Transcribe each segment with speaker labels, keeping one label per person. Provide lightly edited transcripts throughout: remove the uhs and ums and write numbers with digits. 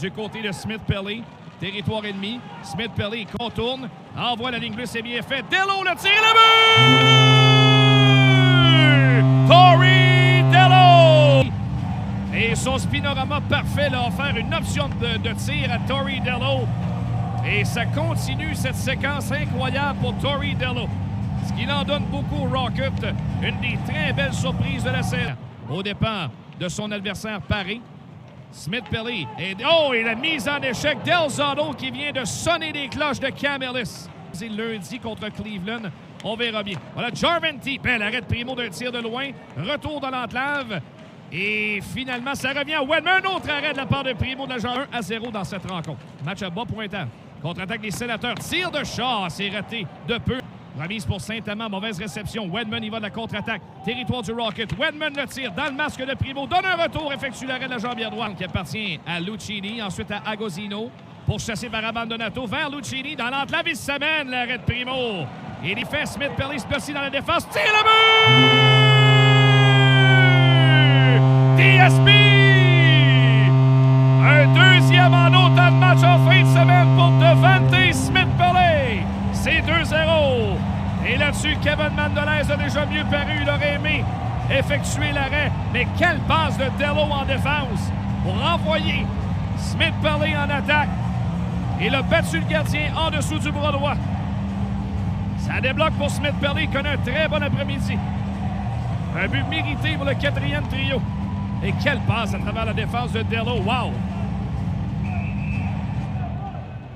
Speaker 1: Du côté de Smith-Pelly, territoire ennemi. Smith-Pelly contourne, envoie la ligne bleue, c'est bien fait. Dello le tire, le but! Torey Dello! Et son spinorama parfait l'a offert une option de tir à Torey Dello. Et ça continue cette séquence incroyable pour Torey Dello. Ce qui en donne beaucoup au Rocket. Une des très belles surprises de la série. Au départ de son adversaire Paris. Smith-Pelly. Et la mise en échec Del Zotto qui vient de sonner les cloches de Cam Ellis. C'est lundi contre Cleveland. On verra bien. Voilà, Jarventy. Bel arrêt de Primo d'un tir de loin. Retour dans l'enclave. Et finalement, ça revient à Wedman. Un autre arrêt de la part de Primo de la genre 1-0 dans cette rencontre. Match à bas pointant. Contre-attaque des Sénateurs. Tir de Shaw. C'est raté de peu. Remise pour Saint-Amand, mauvaise réception. Wedman, il va de la contre-attaque. Territoire du Rocket. Wedman le tire dans le masque de Primo. Donne un retour, effectue l'arrêt de la jambière droite qui appartient à Lucchini. Ensuite à Agosino. Pour chasser par Abandonato vers Lucchini. Dans l'enclave, il s'amène l'arrêt de Primo. Et il fait Smith-Pelly se placer dans la défense. Tire le but! DSP! Un deuxième en autant de match en fin de semaine pour Devante Smith-Pelly. C'est 2-0. Et là-dessus, Kevin Mandolez a déjà mieux paru. Il aurait aimé effectuer l'arrêt. Mais quelle passe de Dello en défense pour envoyer Smith-Pelly en attaque. Il a battu le gardien en dessous du bras droit. Ça débloque pour Smith-Pelly. Il connaît un très bon après-midi. Un but mérité pour le quatrième trio. Et quelle passe à travers la défense de Dello. Wow!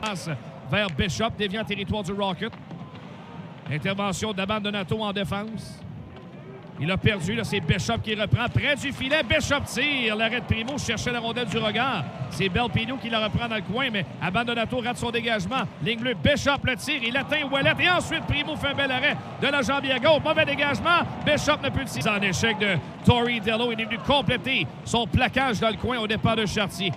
Speaker 1: Passe vers Bishop, déviant territoire du Rocket. Intervention d'Abandonato en défense. Il a perdu, là, c'est Bishop qui reprend près du filet. Bishop tire, l'arrêt de Primo cherchait la rondelle du regard. C'est Belpino qui la reprend dans le coin, mais Abandonato rate son dégagement. Ligne bleue, Bishop le tire, il atteint Ouellet et ensuite Primo fait un bel arrêt de la jambière gauche. Mauvais dégagement, Bishop ne peut le tirer. En échec de Torey Dello, il est venu compléter son plaquage dans le coin au départ de Chartier.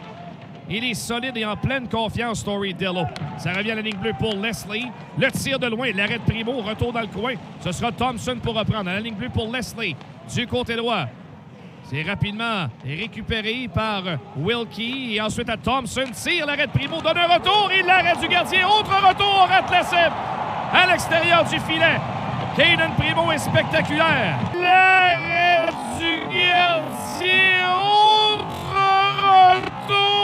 Speaker 1: Il est solide et en pleine confiance, Torey Dello. Ça revient à la ligne bleue pour Leslie. Le tir de loin, l'arrêt de Primo, retour dans le coin. Ce sera Thompson pour reprendre. À la ligne bleue pour Leslie. Du côté droit. C'est rapidement récupéré par Wilkie. Et ensuite à Thompson. Tire, l'arrêt de Primo, donne un retour. Et l'arrêt du gardien. Autre retour, rate la cible. À l'extérieur du filet. Caden Primo est spectaculaire. L'arrêt du gardien. Autre retour.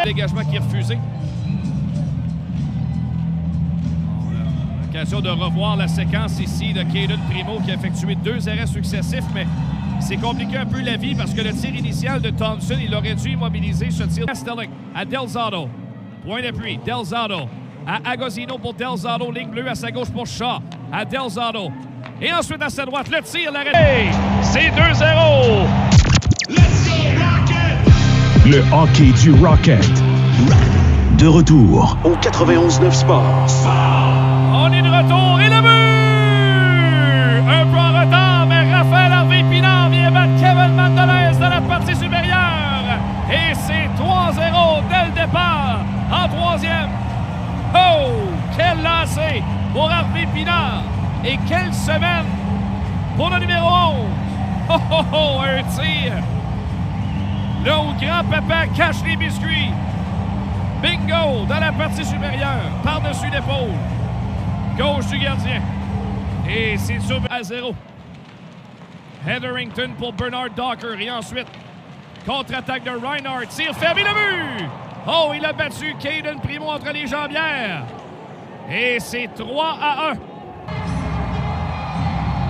Speaker 1: Dégagement qui est refusé. L'occasion de revoir la séquence ici de Caden Primo qui a effectué 2 arrêts successifs, mais c'est compliqué un peu la vie parce que le tir initial de Thompson, il aurait dû immobiliser ce tir. Castellic à Del Zotto. Point d'appui, Del Zotto. À Agosino pour Del Zotto. Ligne bleue à sa gauche pour Shaw. À Del Zotto. Et ensuite à sa droite, le tir, l'arrêt. Hey, c'est 2-0.
Speaker 2: Le hockey du Rocket. De retour au 91.9 Sports.
Speaker 1: On est de retour et le but! Un peu en retard, mais Raphaël Harvey-Pinard vient battre Kevin Mandolez dans la partie supérieure. Et c'est 3-0 dès le départ en troisième. Oh! Quel lancer pour Harvey-Pinard! Et quelle semaine pour le numéro 11! Oh, oh, oh! Un tir! Là où grand-papa cache les biscuits. Bingo dans la partie supérieure, par-dessus l'épaule. Gauche du gardien. Et c'est sur à 0. Hetherington pour Bernard Docker. Et ensuite, contre-attaque de Reinhardt. Tire fermé, le but! Oh, il a battu Caden Primo entre les jambières. Et c'est 3-1.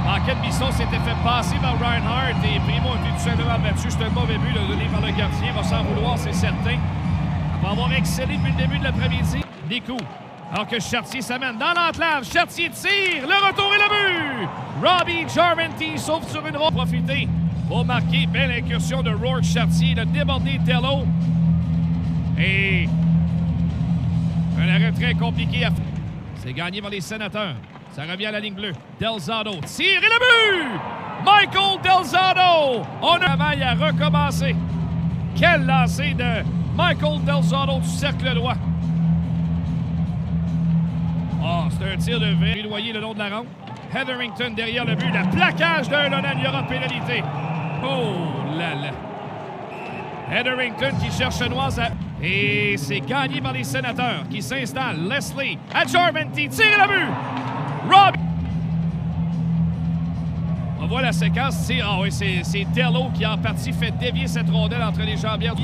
Speaker 1: Marquette Bisson s'était fait passer par Reinhardt et Primo a été tout simplement battu. C'est un mauvais but donné par le gardien. Il va s'en vouloir, c'est certain. Il va avoir excellé depuis le début de l'après-midi. Des coups. Alors que Chartier s'amène dans l'enclave. Chartier tire. Le retour et le but. Robbie Jarventy sauf sur une roue. Profiter pour marquer. Belle incursion de Rourke Chartier. Il a débordé Dello. Et un arrêt très compliqué à faire. C'est gagné par les Sénateurs. Ça revient à la ligne bleue. Del Zotto tire et le but! Michael Del Zotto! On a travail à recommencer. Quel lancer de Michael Del Zotto du cercle droit. Oh, c'est un tir de verre. Éloigné le long de la rampe. Hetherington derrière le but. Le plaquage d'un Lonan, il y aura pénalité. Oh là là. Hetherington qui cherche Noise et c'est gagné par les Sénateurs qui s'installent. Leslie à Jarventy, tire le but! Rob! On voit la séquence, c'est Dello qui en partie fait dévier cette rondelle entre les jambières.